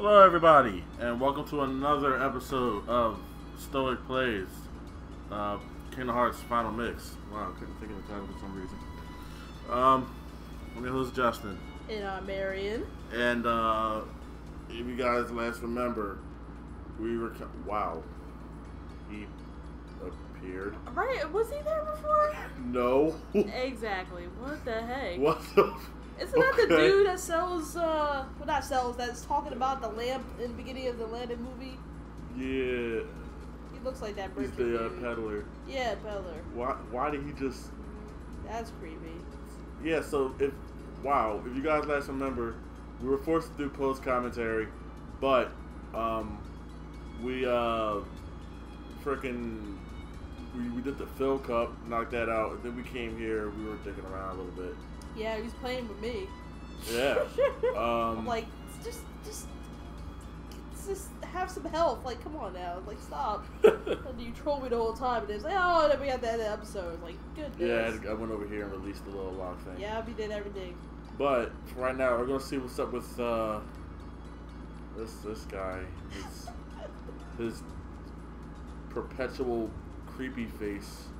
Hello everybody, and welcome to another episode of Stoic Plays, Kingdom Hearts Final Mix. Wow, I couldn't think of the title for some reason. I'm your host Justin. And I'm Marion. And if you guys last remember, we were wow, he appeared. Right? Was he there before? No. Exactly. What the heck? What the? Isn't that the dude that sells, well, not sells, that's talking about the lamp in the beginning of the Landon movie? Yeah. He looks like that He's merchant the dude. peddler. Yeah, peddler. Why did he just... That's creepy. Yeah, so if you guys last remember, we were forced to do post commentary, but we did the Phil Cup, knocked that out, and then we came here. We were dicking around a little bit. Yeah, he's playing with me. Yeah. I'm like, just have some health. Like, come on now. Like, stop. And you troll me the whole time, and it's like, oh, then we got that episode. Like, goodness. Yeah, I went over here and released the little lock thing. Yeah, we did everything. But for right now, we're gonna see what's up with this guy. His perpetual creepy face.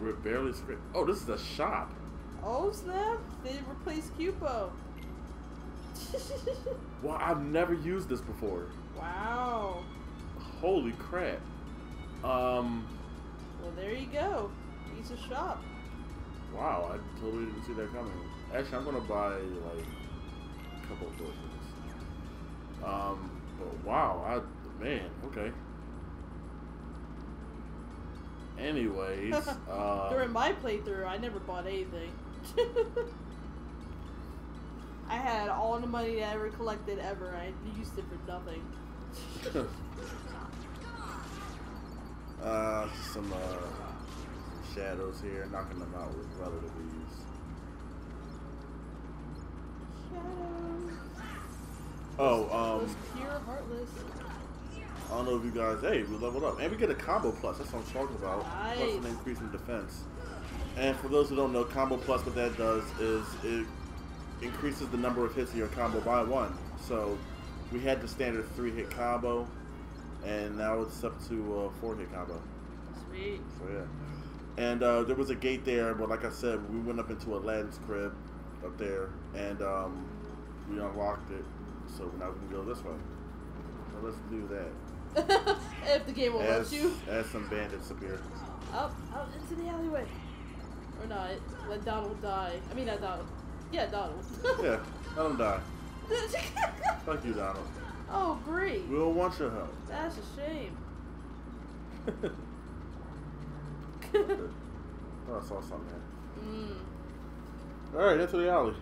We're barely script. Oh, this is a shop. Oh snap! They replaced Cupo. Well, I've never used this before. Wow. Holy crap. Well, there you go. It's a shop. Wow, I totally didn't see that coming. Actually, I'm gonna buy like a couple of potions. But wow, man, okay. Anyways, during my playthrough, I never bought anything. I had all the money that I ever collected ever. I used it for nothing. just some shadows here, knocking them out with relative ease. Shadows. Oh, Those pure heartless. I don't know if you guys, hey, we leveled up. And we get a combo plus, that's what I'm talking about. Nice. Plus an increase in defense. And for those who don't know, combo plus, what that does is it increases the number of hits of your combo by 1. So we had the standard 3-hit combo, and now it's up to a 4-hit combo. Sweet. So yeah. And there was a gate there, but like I said, we went up into Aladdin's crib up there, and we unlocked it. So now we can go this way. So let's do that. If the game will let you. As some bandits appear. Out into the alleyway. Or not. Let Donald die. I mean, not Donald. Yeah, Donald. Yeah, let him die. Fuck you, Donald. Oh, great. We don't want your help. That's a shame. Oh, I saw something there. Alright, into the alley.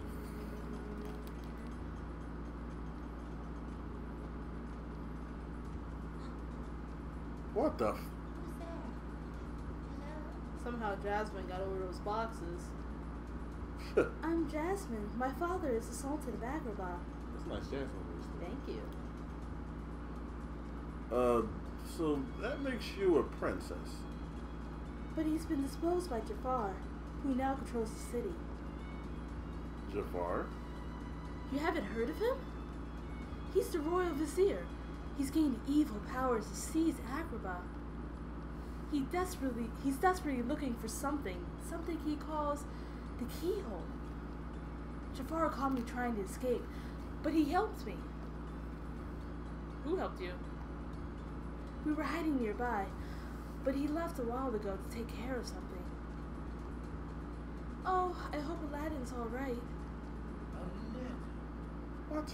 What the f... Somehow Jasmine got over those boxes. I'm Jasmine. My father is the Sultan of Agrabah. That's a nice Jasmine voice. Thank you. So that makes you a princess. But he's been disposed by Jafar, who now controls the city. Jafar? You haven't heard of him? He's the royal vizier. He's gained evil powers to seize Agrabah. He's desperately looking for something he calls the keyhole. Jafar caught me trying to escape, but he helped me. Who helped you? We were hiding nearby, but he left a while ago to take care of something. Oh, I hope Aladdin's alright. What?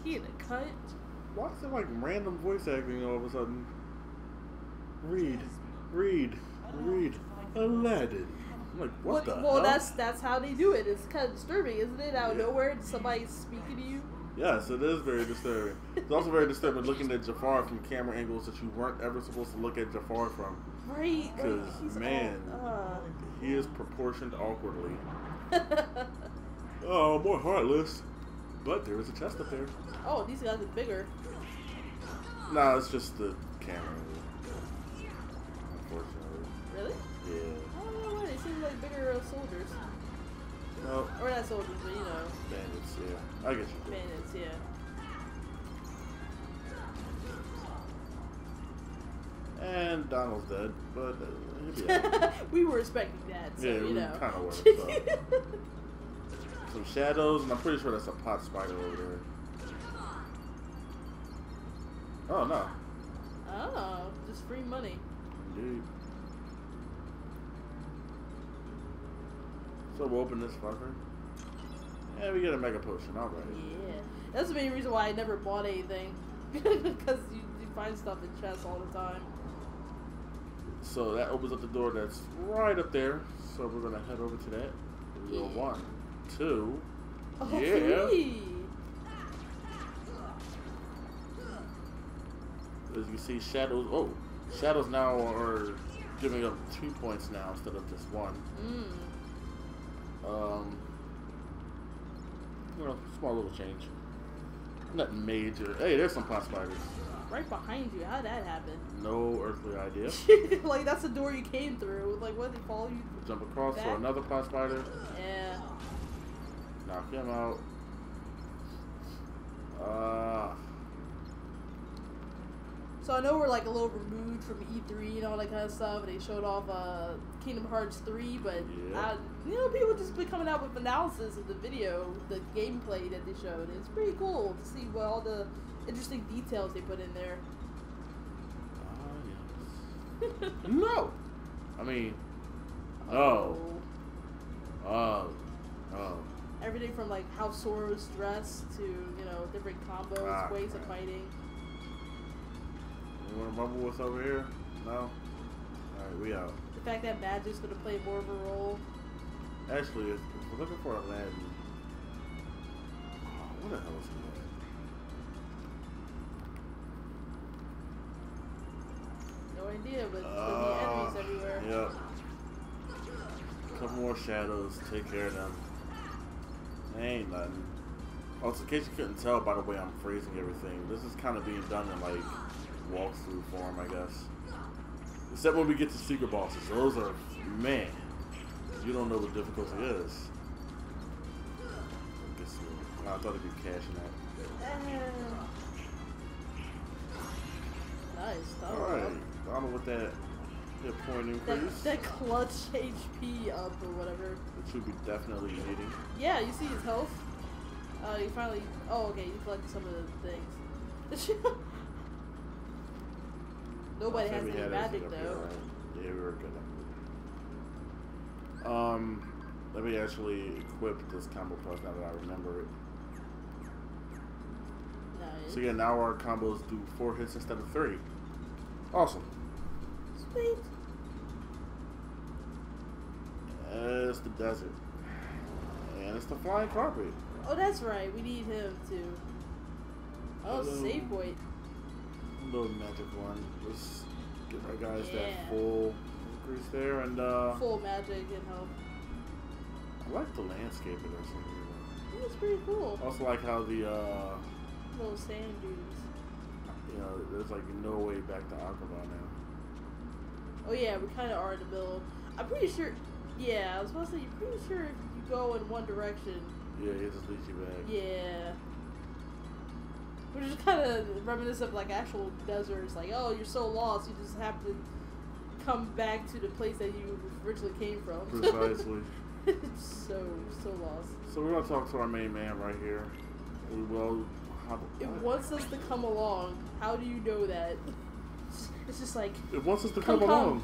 He in a cut? Why is it like random voice acting all of a sudden? Read. Aladdin. I'm like, what the hell? Well, that's how they do it. It's kind of disturbing, isn't it? Out of nowhere, somebody's speaking to you. Yes, it is very disturbing. It's also very disturbing looking at Jafar from camera angles that you weren't ever supposed to look at Jafar from. Right. Because, man, he is proportioned awkwardly. Oh, more heartless. But there is a chest up there. Oh, these guys are bigger. Nah, it's just the camera angle. Unfortunately. Really? Yeah. I don't know why. They seem like bigger soldiers. Nope. Or not soldiers, but you know. Bandits, yeah. I get you. Bandits, yeah. And Donald's dead, but he'll be out. We were expecting that, so Yeah, you we know. kind of were. So. Some shadows, and I'm pretty sure that's a pot spider over there. Oh, no. Oh, just free money. Indeed. So we'll open this fucker. And we get a mega potion, alright. Yeah. That's the main reason why I never bought anything. Because you find stuff in chests all the time. So that opens up the door that's right up there. So we're going to head over to that. We go Yeah. 1, 2. Oh, Yeah. 3. As you see, shadows. Oh, shadows now are giving up 2 points now instead of just 1. You know, small little change. Nothing major. Hey, there's some pot spiders. Right behind you. How'd that happen? No earthly idea. Like, that's the door you came through. Like, what, they follow you? Jump across back? for another pot spider. Yeah. Knock him out. So I know we're like a little removed from E3 and all that kind of stuff. They showed off Kingdom Hearts 3, but Yeah. you know, people just been coming out with analysis of the video, the gameplay that they showed. It's pretty cool to see what all the interesting details they put in there. Yes. No! I mean, no. Oh. Everything from like how Sora's dressed to, you know, different combos, ways of fighting. You want to rumble what's over here? No? Alright, we out. The fact that magic's gonna play more of a role. Actually, if we're looking for Aladdin. Oh, what the hell is he No idea, but there's gonna be enemies everywhere. Yep. Couple more shadows. Take care of them. Ain't nothing. Also, in case you couldn't tell by the way I'm phrasing everything, this is kind of being done in like walkthrough form, I guess. Except when we get to secret bosses. Those are, man, you don't know what difficulty is. I thought it'd be cashing that. Nice. Alright, Donald with that hit point increase. That clutch HP up or whatever. Which you'll be definitely needing. Yeah, you see his health. You finally. Oh, okay. You collected some of the things. Nobody has any magic though. Here, right? Yeah, we were good. Let me actually equip this combo plus now that I remember it. Nice. So yeah, now our combos do 4 hits instead of 3. Awesome. Sweet. It's the desert. And it's the flying carpet. Oh, that's right. We need him too. Oh, save point. Little magic one. Let's give our guys Yeah. that full increase there and Full magic and health. I like the landscape of this one. It's pretty cool. Also like how the Little sand dunes. you know, there's like no way back to Agrabah now. Oh yeah, we kind of are in the middle. I'm pretty sure. Yeah, I was supposed to say, you're pretty sure if you go in one direction. Yeah, it just leads you back. Yeah. Which is kind of reminiscent of like actual deserts. Like, oh, you're so lost, you just have to come back to the place that you originally came from. Precisely. so lost. So we're gonna talk to our main man right here. It wants us to come along. How do you know that? It's just like, it wants us to come along.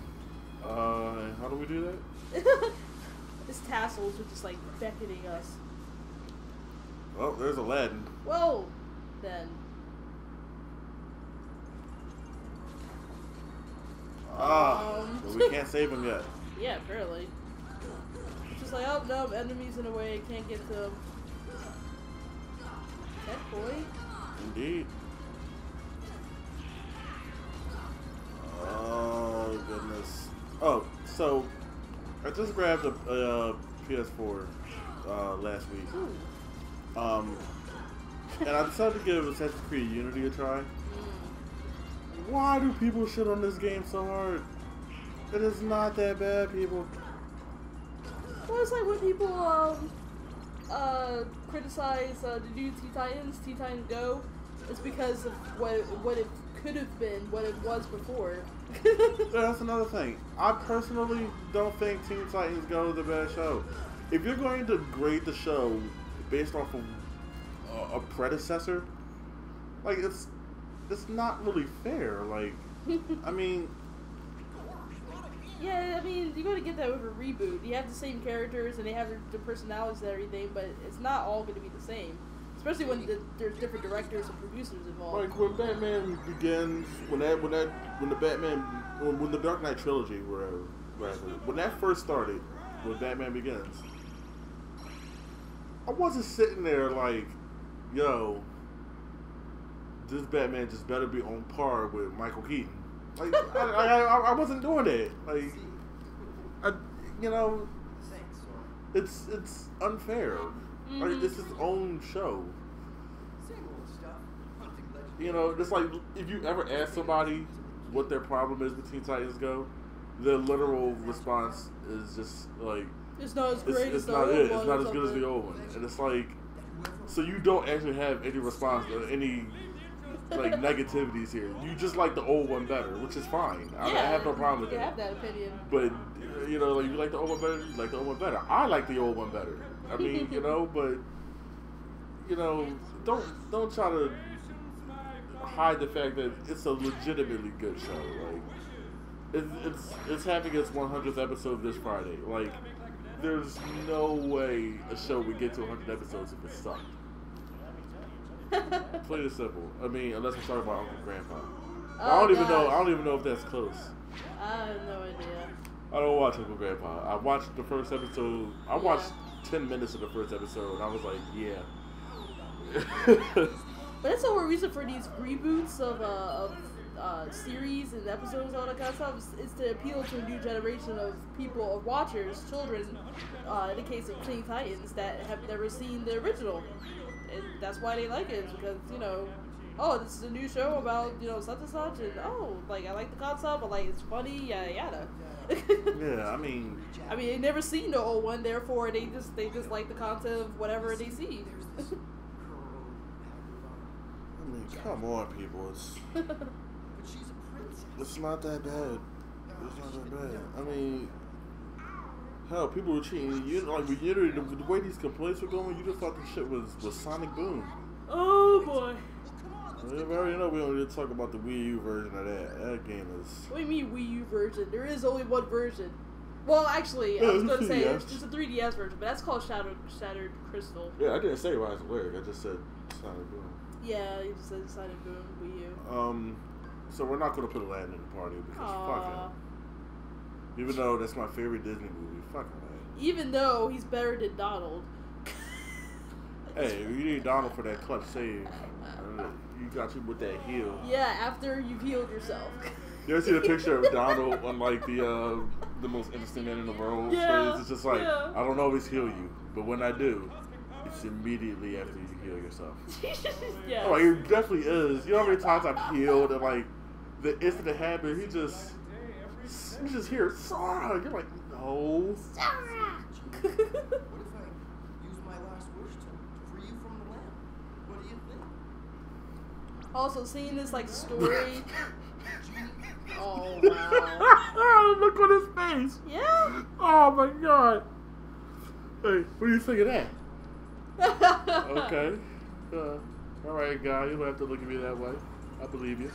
How do we do that? Its tassels are just like beckoning us. Well, there's Aladdin. Whoa! Then. But we can't save him yet. Yeah, apparently. It's just like, oh no, enemies in the way, can't get to them. That boy? Indeed. Oh goodness. Oh, so I just grabbed a PS4 last week. Ooh. And I decided to give Assassin's Creed Unity a try. Why do people shit on this game so hard? It is not that bad, people. Well, it's like when people criticize the new Teen Titans Go, it's because of what it could have been, what it was before. That's another thing. I personally don't think Teen Titans Go is a bad show. If you're going to grade the show based off of a predecessor, like it's not really fair. Like, I mean. Yeah, I mean, you're going to get that with a reboot. You have the same characters and they have their personalities and everything, but it's not all going to be the same. Especially when there's different directors and producers involved. Like when Batman Begins, when the Dark Knight trilogy, when that first started, when Batman Begins, I wasn't sitting there like, yo, this Batman just better be on par with Michael Keaton. Like, I wasn't doing that. Like, it's unfair. Mm-hmm. Like, it's his own show. Just like if you ever ask somebody what their problem is with Teen Titans Go, their literal response is just like, it's not as great as the old old one. It's not as good as the old one, and it's like, so you don't actually have any response or any like negativities here. You just like the old one better, which is fine. I have no problem with that. that. You have that opinion. But like you like the old one better. You like the old one better. I like the old one better. I mean, but don't try to hide the fact that it's a legitimately good show. Like it's having its 100th episode this Friday. Like there's no way a show would get to 100 episodes if it sucked. Plain and simple. I mean, unless we're talking about Uncle Grandpa. I don't even know if that's close. I have no idea. I don't watch Uncle Grandpa. I watched the first episode. I watched 10 minutes of the first episode, and I was like, yeah. But that's the whole reason for these reboots of series and episodes, all that kind of stuff, is to appeal to a new generation of people, of watchers, children, in the case of Teen Titans, that have never seen the original. And that's why they like it, is because, oh, this is a new show about, such and such, and I like the concept, but it's funny, yada yada. Yeah, I mean they never seen the old one, therefore they just like the content of whatever they see. I mean, come on, people. It's not that bad. It's not that bad. I mean, hell, people were cheating. The way these complaints were going, you just thought the shit was Sonic Boom. Oh boy. We already know we don't need to talk about the Wii U version of that. That game is. What do you mean Wii U version? There is only one version. Well, actually, I was going to say it's just a 3DS version, but that's called Shattered Crystal. Yeah, I didn't say Rise of Lyric. I just said Sonic Boom. Yeah, you just said Sonic Boom, Wii U. So we're not going to put Aladdin in the party because fuck him. Even though that's my favorite Disney movie, fuck Aladdin. Even though he's better than Donald. Hey, you need Donald for that clutch save. You got you with that heel. Yeah, after you've healed yourself. You ever see the picture of Donald on the most interesting man in the world? Yeah. It's just like, I don't always heal you, but when I do, it's immediately after you heal yourself. Yeah. Oh, it definitely is. You know how many times I've healed and the instant it happened, you just hear Sarah. You're like, no. Sarah. What if I use my last wish to free you from the lamp? What do you think? Also, seeing this story. Oh wow! Look on his face. Yeah. Oh my god. Hey, what do you think of that? Okay. All right, guy. You don't have to look at me that way. I believe you.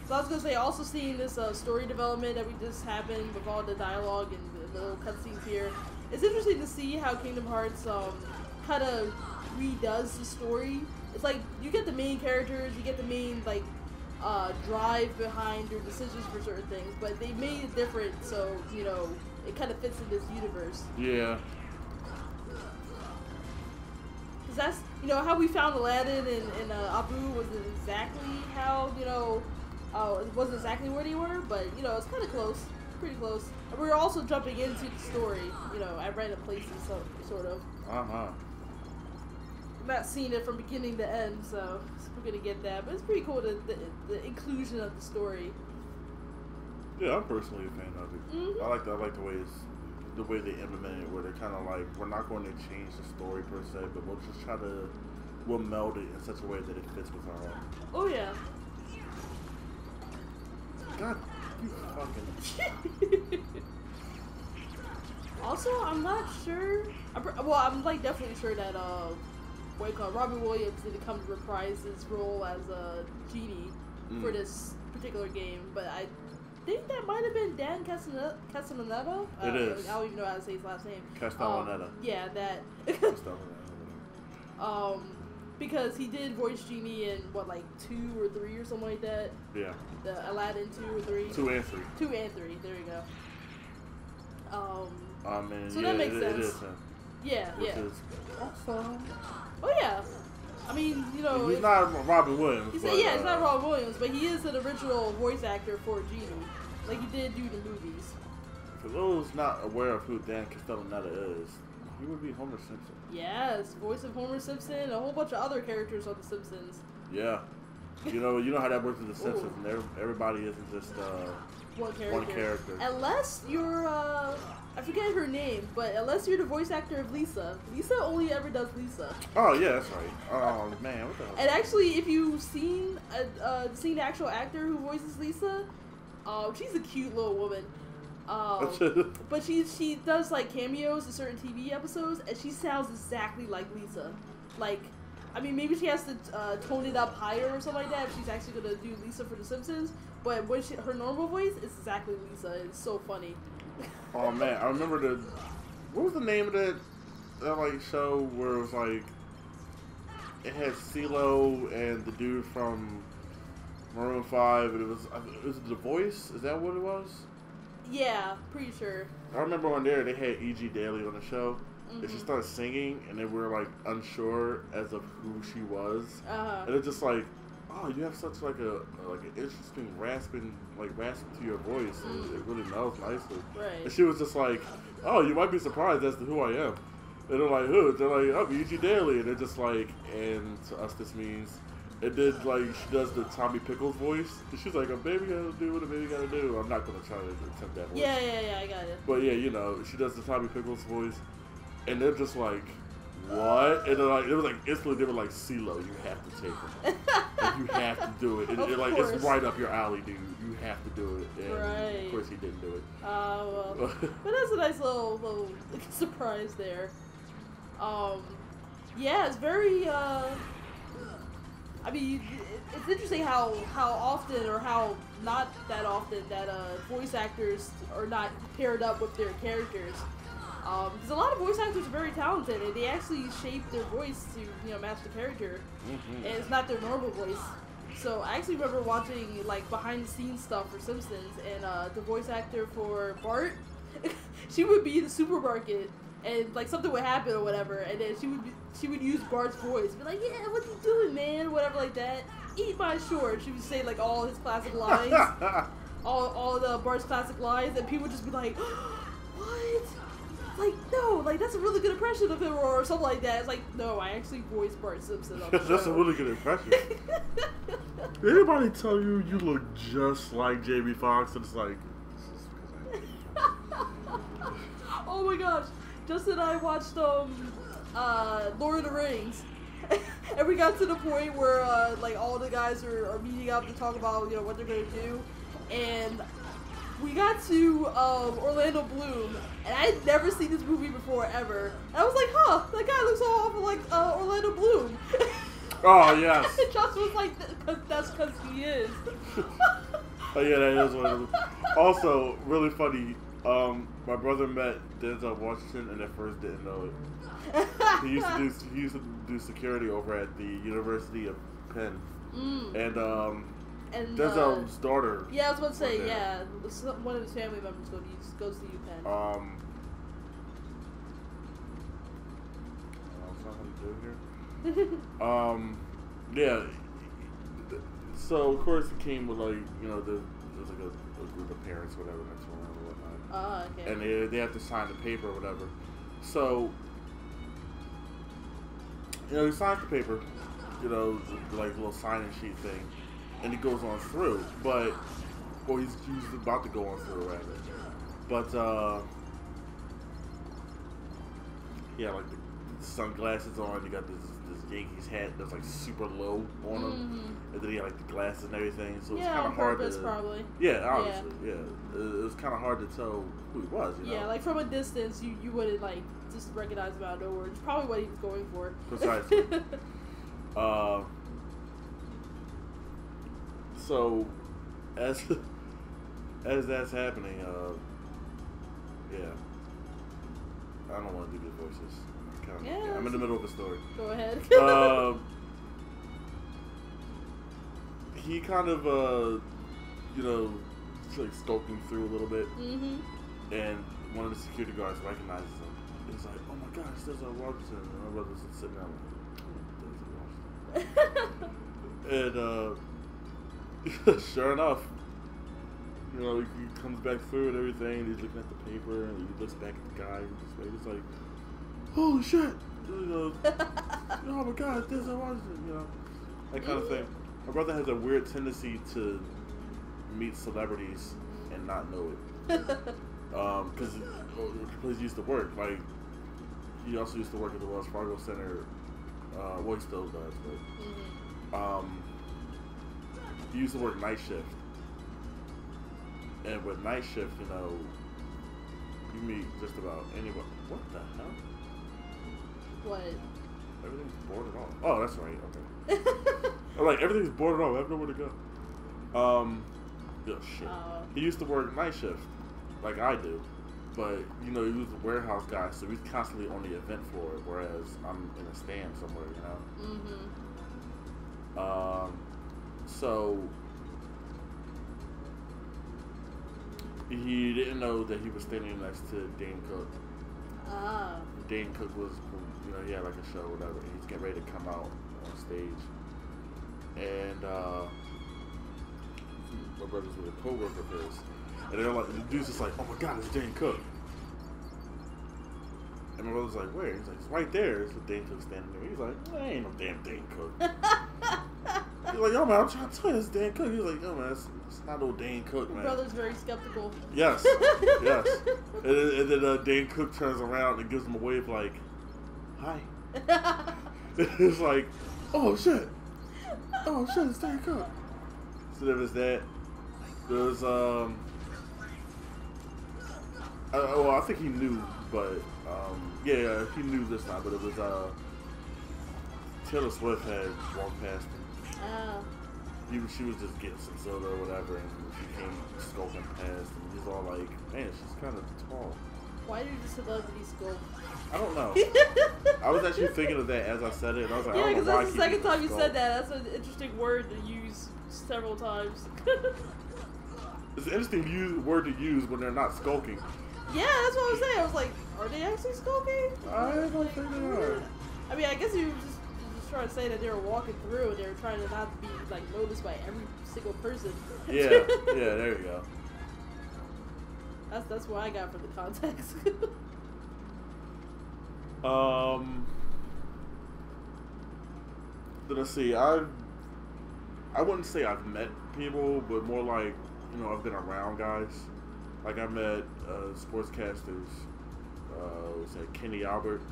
So I was gonna say, also seeing this story development that we just happened with all the dialogue and the little cutscenes here, it's interesting to see how Kingdom Hearts kind of redoes the story. It's like you get the main characters, you get the main drive behind their decisions for certain things, but they made it different, so it kind of fits in this universe. Yeah. Cause that's how we found Aladdin and Abu wasn't exactly how it wasn't exactly where they were, but it's kind of close, pretty close. And we were also jumping into the story, at random places, so sort of. I'm not seeing it from beginning to end, so we're gonna get that. But it's pretty cool the inclusion of the story. Yeah, I'm personally a fan of it. Mm-hmm. I like the way it's the way they implement it, where they're kind of like, we're not going to change the story per se, but we'll meld it in such a way that it fits with our own. Oh yeah. God, you fucking. Also, I'm not sure. I'm like definitely sure that Robin Williams didn't come to reprise his role as a genie for this particular game, but I think that might have been Dan Castellaneta. It is. I don't even know how to say his last name. Castellaneta. Yeah, that. Because he did voice Genie in what, like 2 or 3 or something like that. Yeah. The Aladdin 2 or 3. 2 and 3. 2 and 3. There you go. Man, so yeah, that makes sense. It is him. Yeah, Which yeah. is awesome. Oh yeah. I mean, you know, he's not Robin Williams. He's not Robin Williams, but he is an original voice actor for Genie. Like he did do the movies. For those not aware of who Dan Castellaneta is, he would be Homer Simpson. Yes, voice of Homer Simpson, a whole bunch of other characters on The Simpsons. Yeah. You know how that works with The Simpsons, and everybody isn't just one character. Unless you're, I forget her name, but unless you're the voice actor of Lisa. Lisa only ever does Lisa. Oh, yeah, that's right. Oh, man, what the hell? And actually, if you've seen the actual actor who voices Lisa, she's a cute little woman. But she does like cameos in certain TV episodes, and she sounds exactly like Lisa. Like, I mean, maybe she has to tone it up higher or something like that if she's actually gonna do Lisa for The Simpsons. But when her normal voice is exactly Lisa. It's so funny. Oh man, I remember what was the name of that like show where it was like it had CeeLo and the dude from Maroon 5, and it was The Voice. Is that what it was? Yeah, pretty sure. I remember on there they had E.G. Daily on the show, and she started singing, and they were like unsure as of who she was, and it's just like, oh, you have such like an interesting rasping to your voice, and it really melds nicely. Right. And she was just like, oh, you might be surprised as to who I am. And they're like, who? They're like, I'm E.G. Daily, and they're just like, and to us this means. And then, like, she does the Tommy Pickles voice. And she's like, a baby gotta do what a baby gotta do. I'm not gonna try to attempt that voice. Yeah, I got it. But yeah, you know, she does the Tommy Pickles voice. And they're just like, what? And they're like, it was like, instantly they were like, CeeLo, you have to take it. Like, you have to do it. And it's right up your alley, dude. You have to do it. And of course he didn't do it. Well. But that's a nice little surprise there. Yeah, it's very, I mean, it's interesting how often, or how not that often, that voice actors are not paired up with their characters. Because a lot of voice actors are very talented, and they actually shape their voice to match the character, and it's not their normal voice. So I actually remember watching like behind the scenes stuff for Simpsons, and the voice actor for Bart, she would be in the supermarket. And like something would happen or whatever, and then she would use Bart's voice, be like, "Yeah, what you doing, man?" Whatever like that. Eat my short. She would say like all his classic lines, all the Bart's classic lines, and people would just be like, "What?" Like, no, like that's a really good impression of him, or something like that. It's like, no, I actually voiced Bart Simpson on the show. That's a really good impression. Did anybody tell you look just like Jamie Foxx? And it's like, oh my gosh. Justin and I watched Lord of the Rings, and we got to the point where like all the guys are meeting up to talk about what they're gonna do, and we got to Orlando Bloom, and I had never seen this movie before ever. And I was like, huh, that guy looks so awful like Orlando Bloom. Oh yes. And Justin was like, that's because he is. Oh yeah, that is one of them. Also, really funny. My brother met Denzel Washington and at first didn't know it. He used to do security over at the University of Penn. And Denzel's daughter. Yeah, I was about to say, yeah, one of his family members goes to UPenn. Yeah. So of course it came with like there's like a group of parents, whatever, next to him or whatnot. Okay. And they have to sign the paper or whatever. So he signs the paper, like a little sign-in sheet thing, and he goes on through. But he's about to go on through rather. But he had like the sunglasses on. He got this Yankees hat that's like super low on him, and then he had like the glasses and everything. So it's kind of hard to. Probably. Yeah, obviously. Yeah, it was kind of hard to tell who he was. You know? Yeah, like from a distance, you wouldn't like just recognize him out of nowhere. It's probably what he was going for. Precisely. So, as that's happening, yeah, I don't want to do good voices. Yeah, I'm in the middle of a story. Go ahead. He kind of, you know, like skulking through a little bit, and one of the security guards recognizes him. He's like, "Oh my gosh, there's a Washington." And my brother's sitting there like, "There's a Washington." And sure enough, you know, he comes back through and everything. And he's looking at the paper and he looks back at the guy. And he's like, "Holy shit!" You know, "Oh my god, there's a Washington." You know, that kind of thing. My brother has a weird tendency to meet celebrities and not know it. Because he used to work. Like, he also used to work at the Wells Fargo Center. Well, he still does, but he used to work night shift. And with night shift, you know, you meet just about anyone. What the hell? What? Everything's boarded off. Oh, that's right. Okay. I'm like, everything's boarded off. I have nowhere to go. Oh, shit. He used to work night shift, like I do. But, you know, he was a warehouse guy, so he's constantly on the event floor, whereas I'm in a stand somewhere, you know? So, he didn't know that he was standing next to Dane Cook. Dane Cook was, you know, he had like a show or whatever, and he's getting ready to come out on stage. And, my brother's with a co-worker of his. And they're like, the dude's just like, "Oh my god, it's Dane Cook." And my brother's like, "Where?" He's like, "It's right there." It's Dane Cook standing there. He's like, "There ain't no damn Dane Cook." He's like, "Yo, man, I'm trying to tell you, it's Dane Cook." He's like, "Yo, man, it's not no Dane Cook, man." Your brother's very skeptical. Yes, yes. And then Dane Cook turns around and gives him a wave like, "Hi." It's like, "Oh shit, oh shit, it's Dane Cook." So there was that. There was well, I think he knew, but yeah, he knew this time. But it was Taylor Swift had walked past him. She was just getting some soda or whatever, and she came skulking past, and he's all like, "Man, she's kind of tall." Why did the celebrity skulk? I don't know. I was actually thinking of that as I said it, and I was like, yeah, I don't know why. That's the second time you said that. That's an interesting word to use several times. It's an interesting word to use when they're not skulking. Yeah, that's what I was saying. I was like, are they actually skulking? I don't think they are. I mean, I guess you were just trying to say that they were walking through and they were trying to not be like noticed by every single person. Yeah, there you go. That's what I got from the context. Let's see. I wouldn't say I've met people, but more like, you know, I've been around guys. Like I met sportscasters. Say Kenny Albert.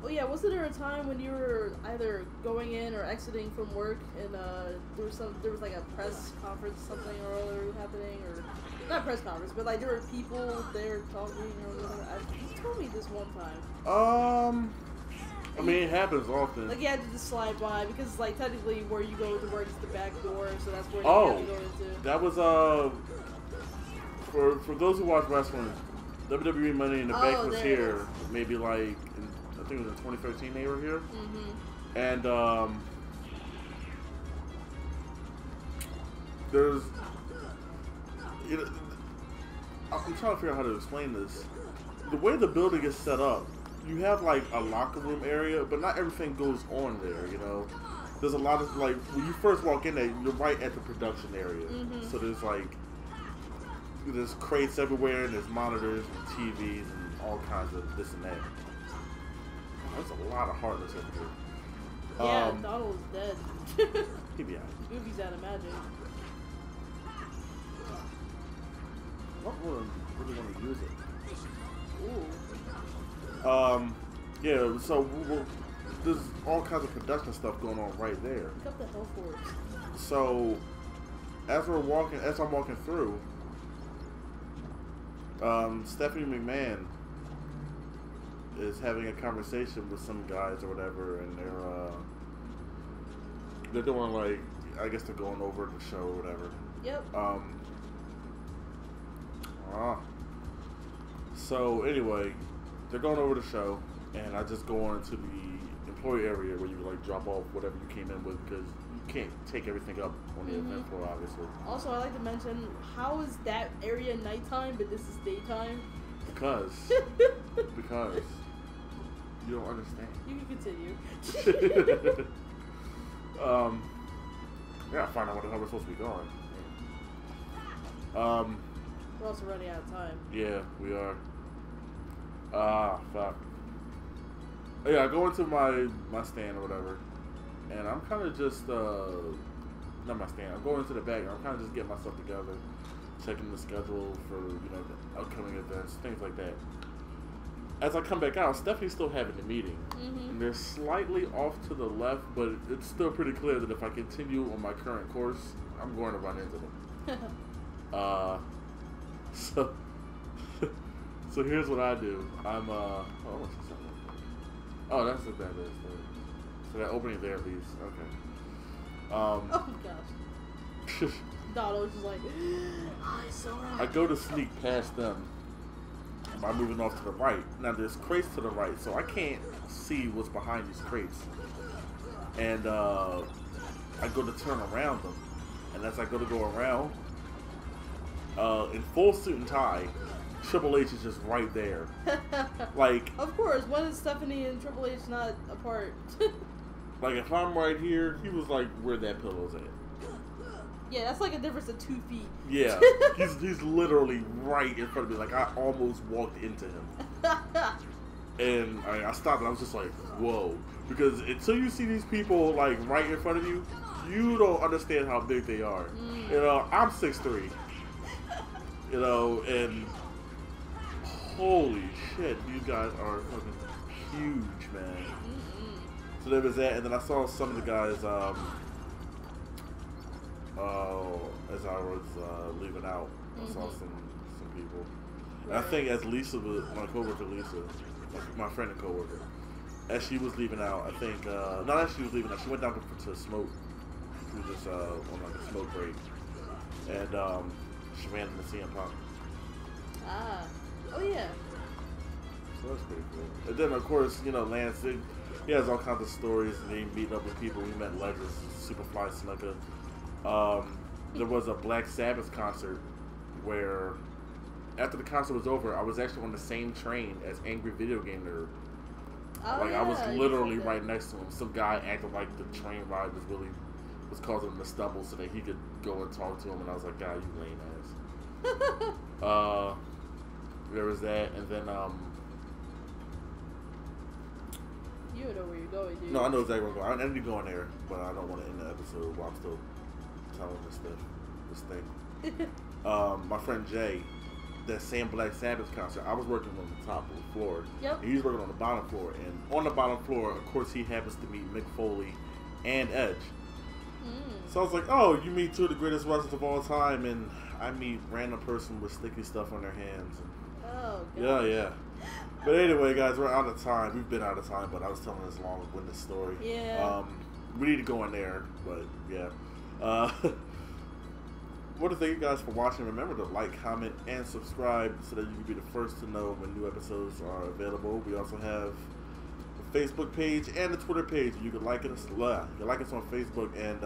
Oh yeah, wasn't there a time when you were either going in or exiting from work and there was like a press conference, something or other happening, or not press conference, but like there were people there talking or whatever. You told me this one time. I mean, it happens often. Like you had to just slide by because like technically where you go to work is the back door, so that's where you have to go into. That was for those who watch wrestling, WWE Money in the Bank was here maybe like I think it was in 2013 they were here. And there's, you know, I'm trying to figure out how to explain this. The way the building is set up, you have like a locker room area, but not everything goes on there, you know. There's a lot of, like, when you first walk in there, you're right at the production area. So there's like, there's crates everywhere, and there's monitors and TVs and all kinds of this and that. There's a lot of heartless over here. Yeah, Donald's dead. He'd be out. Goofy's out of magic. I don't really want to use it. Ooh. Yeah, so there's all kinds of production stuff going on right there. Pick up the health orbs. So, as I'm walking through, Stephanie McMahon is having a conversation with some guys or whatever, and they're doing like, I guess they're going over the show or whatever. Yep. So anyway, they're going over the show, and I just go on to the employee area where you like drop off whatever you came in with, because you can't take everything up on the event floor, obviously. Also, I like to mention, how is that area nighttime, but this is daytime? Because you don't understand. You can continue. Yeah, I find out what the hell we're supposed to be going. We're also running out of time. Yeah, we are. Fuck. Yeah, I go into my stand or whatever, and I'm kind of just not my stand. I'm going into the back. I'm kind of just getting myself together, checking the schedule for the upcoming events, things like that. As I come back out, Stephanie's still having the meeting. And they're slightly off to the left, but it's still pretty clear that if I continue on my current course, I'm going to run into them. So here's what I do. I'm oh, that's what that is. So that opening there leaves. Okay. Oh my gosh. Donald was just like, I go to sneak past them by moving off to the right. Now there's crates to the right, so I can't see what's behind these crates. And I go to turn around them, and as I go to go around, in full suit and tie, Triple H is just right there. Like, of course, when is Stephanie and Triple H not apart? like if I'm right here, he was like where that pillow's at. Yeah, that's like a difference of 2 feet. Yeah, he's literally right in front of me. Like I almost walked into him. And I stopped and I was just like, whoa. Because until you see these people like right in front of you, you don't understand how big they are. I'm 6'3". And holy shit, these guys are fucking huge, man. So there was that, and then I saw some of the guys as I was leaving out. I saw some people. And I think as Lisa was, my coworker Lisa, my friend and coworker, as she was leaving out, I think not as she was leaving out, she went down to smoke. She was just on like a smoke break, and she ran into CM Punk. Oh yeah. So that's pretty cool. And then of course, Lance, he has all kinds of stories, and he meeting up with people. We met legends, Superfly Snuka. There was a Black Sabbath concert where, after the concert was over, I was actually on the same train as Angry Video Game Nerd. I was literally right next to him. Some guy acted like the train ride was causing him to stumble so that he could go and talk to him, and I was like, God, you lame ass. There was that, and then you don't know where you're going, dude. no, I know exactly where I'm going. I need to go in there, but I don't want to end the episode while I'm still telling this thing. My friend Jay, that same Black Sabbath concert, I was working on the top of the floor. Yep. And he was working on the bottom floor, and on the bottom floor, of course, he happens to meet Mick Foley and Edge. So I was like, oh, you meet two of the greatest wrestlers of all time, and I meet random person with sticky stuff on their hands. Oh, God. Yeah. But anyway, guys, we're out of time. We've been out of time, but I was telling this long-winded story. Yeah. We need to go in there, but yeah. I want to thank you guys for watching. Remember to like, comment, and subscribe so that you can be the first to know when new episodes are available. We also have a Facebook page and a Twitter page. You can like us. You can like us on Facebook and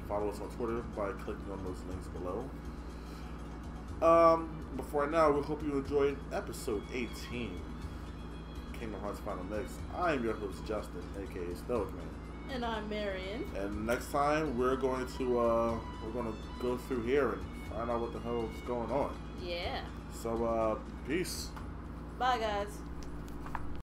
follow us on Twitter by clicking on those links below. Before now, we hope you enjoyed episode 18, Kingdom Hearts Final Mix. I am your host, Justin, aka Stoic Man. And I'm Marion. And next time we're going to go through here and find out what the hell is going on. Yeah. So peace. Bye, guys.